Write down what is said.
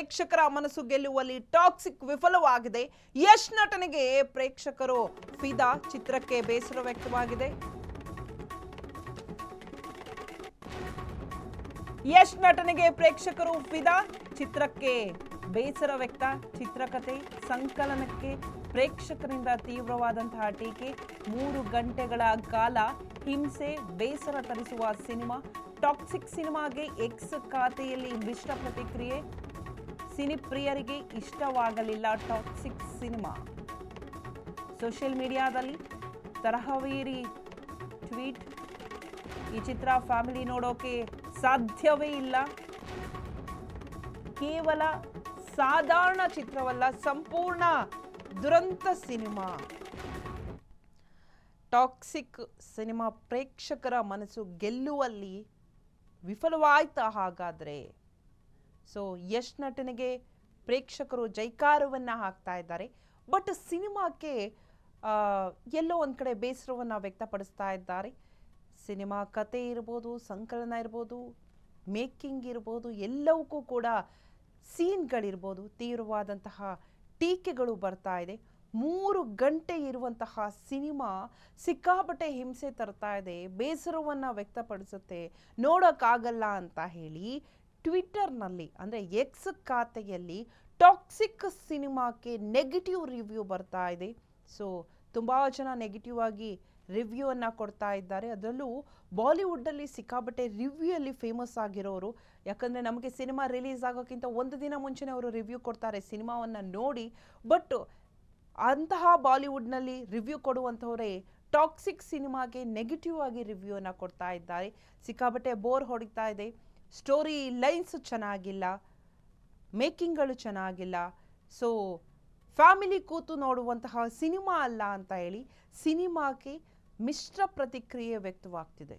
ಪ್ರೇಕ್ಷಕರ ಮನಸ್ಸು ಗೆಲ್ಲುವಲ್ಲಿ ಟಾಕ್ಸಿಕ್ ವಿಫಲವಾಗಿದೆ. ಯಶ್ ನಟನೆಗೆ ಪ್ರೇಕ್ಷಕರು ಫಿದಾ, ಚಿತ್ರಕ್ಕೆ ಬೇಸರ ವ್ಯಕ್ತವಾಗಿದೆ. ಯಶ್ ನಟನೆಗೆ ಪ್ರೇಕ್ಷಕರು ಫಿದಾ, ಚಿತ್ರಕ್ಕೆ ಬೇಸರ ವ್ಯಕ್ತ. ಚಿತ್ರಕಥೆ ಸಂಕಲನಕ್ಕೆ ಪ್ರೇಕ್ಷಕರಿಂದ ತೀವ್ರವಾದಂತಹ ಟೀಕೆ. 3 ಗಂಟೆಗಳ ಕಾಲ ಹಿಂಸೆ, ಬೇಸರ ತರಿಸುವ ಸಿನಿಮಾ. ಟಾಕ್ಸಿಕ್ ಸಿನಿಮಾಗೆ ಎಕ್ಸ್ ಖಾತೆಯಲ್ಲಿ ಮಿಶ್ರ ಪ್ರತಿಕ್ರಿಯೆ. ಸಿನಿಪ್ರಿಯರಿಗೆ ಇಷ್ಟವಾಗಲಿಲ್ಲ ಟಾಕ್ಸಿಕ್ ಸಿನಿಮಾ. ಸೋಷಿಯಲ್ ಮೀಡಿಯಾದಲ್ಲಿ ತರಹವೇರಿ ಟ್ವೀಟ್. ಈ ಚಿತ್ರ ಫ್ಯಾಮಿಲಿ ನೋಡೋಕೆ ಸಾಧ್ಯವೇ ಇಲ್ಲ. ಕೇವಲ ಸಾಧಾರಣ ಚಿತ್ರವಲ್ಲ, ಸಂಪೂರ್ಣ ದುರಂತ ಸಿನಿಮಾ. ಟಾಕ್ಸಿಕ್ ಸಿನಿಮಾ ಪ್ರೇಕ್ಷಕರ ಮನಸ್ಸು ಗೆಲ್ಲುವಲ್ಲಿ ವಿಫಲವಾಯ್ತಾ ಹಾಗಾದ್ರೆ? ಸೊ ಯಶ್ ನಟನೆಗೆ ಪ್ರೇಕ್ಷಕರು ಜೈಕಾರವನ್ನ ಹಾಕ್ತಾ ಇದ್ದಾರೆ. ಬಟ್ ಸಿನಿಮಾಕ್ಕೆ ಎಲ್ಲೋ ಒಂದ್ ಕಡೆ ಬೇಸರವನ್ನ ವ್ಯಕ್ತಪಡಿಸ್ತಾ ಇದ್ದಾರೆ. ಸಿನಿಮಾ ಕತೆ ಇರ್ಬೋದು, ಸಂಕಲನ ಇರ್ಬೋದು, ಮೇಕಿಂಗ್ ಇರ್ಬೋದು, ಎಲ್ಲವಕ್ಕೂ ಕೂಡ ಸೀನ್ಗಳಿರ್ಬೋದು, ತೀವ್ರವಾದಂತಹ ಟೀಕೆಗಳು ಬರ್ತಾ ಇದೆ. 3 ಗಂಟೆ ಇರುವಂತಹ ಸಿನಿಮಾ ಸಿಕ್ಕಾಪಟ್ಟೆ ಹಿಂಸೆ ತರ್ತಾ ಇದೆ, ಬೇಸರವನ್ನ ವ್ಯಕ್ತಪಡಿಸುತ್ತೆ, ನೋಡೋಕ್ಕಾಗಲ್ಲ ಅಂತ ಹೇಳಿ ಟ್ವಿಟ್ಟರ್ನಲ್ಲಿ ಅಂದರೆ ಎಕ್ಸ್ ಖಾತೆಯಲ್ಲಿ ಟಾಕ್ಸಿಕ್ ಸಿನಿಮಾಕ್ಕೆ ನೆಗೆಟಿವ್ ರಿವ್ಯೂ ಬರ್ತಾ ಇದೆ. ಸೊ ತುಂಬ ಜನ ನೆಗೆಟಿವ್ ಆಗಿ ರಿವ್ಯೂ ಅನ್ನ ಕೊಡ್ತಾ ಇದ್ದಾರೆ. ಅದರಲ್ಲೂ ಬಾಲಿವುಡ್ಡಲ್ಲಿ ಸಿಕ್ಕಾಪಟ್ಟೆ ರಿವ್ಯೂ ಅಲ್ಲಿ ಫೇಮಸ್ ಆಗಿರೋರು. ಯಾಕಂದರೆ ನಮಗೆ ಸಿನಿಮಾ ರಿಲೀಸ್ ಆಗೋಕ್ಕಿಂತ 1 ದಿನ ಮುಂಚೆನೇ ಅವರು ರಿವ್ಯೂ ಕೊಡ್ತಾರೆ ಸಿನಿಮಾವನ್ನು ನೋಡಿ. ಬಟ್ ಅಂತಹ ಬಾಲಿವುಡ್ನಲ್ಲಿ ರಿವ್ಯೂ ಕೊಡುವಂಥವರೇ ಟಾಕ್ಸಿಕ್ ಸಿನಿಮಾಗೆ ನೆಗೆಟಿವ್ ಆಗಿ ರಿವ್ಯೂ ಅನ್ನು ಕೊಡ್ತಾ ಇದ್ದಾರೆ. ಸಿಕ್ಕಾಪಟ್ಟೆ ಬೋರ್ ಹೊಡಿತಾ ಇದೆ, ಸ್ಟೋರಿ ಲೈನ್ಸ್ ಚೆನ್ನಾಗಿಲ್ಲ, ಮೇಕಿಂಗ್ಗಳು ಚೆನ್ನಾಗಿಲ್ಲ. ಸೊ ಫ್ಯಾಮಿಲಿ ಕೂತು ನೋಡುವಂತಹ ಸಿನಿಮಾ ಅಲ್ಲ ಅಂತ ಹೇಳಿ ಸಿನಿಮಾಕ್ಕೆ ಮಿಶ್ರ ಪ್ರತಿಕ್ರಿಯೆ ವ್ಯಕ್ತವಾಗ್ತಿದೆ.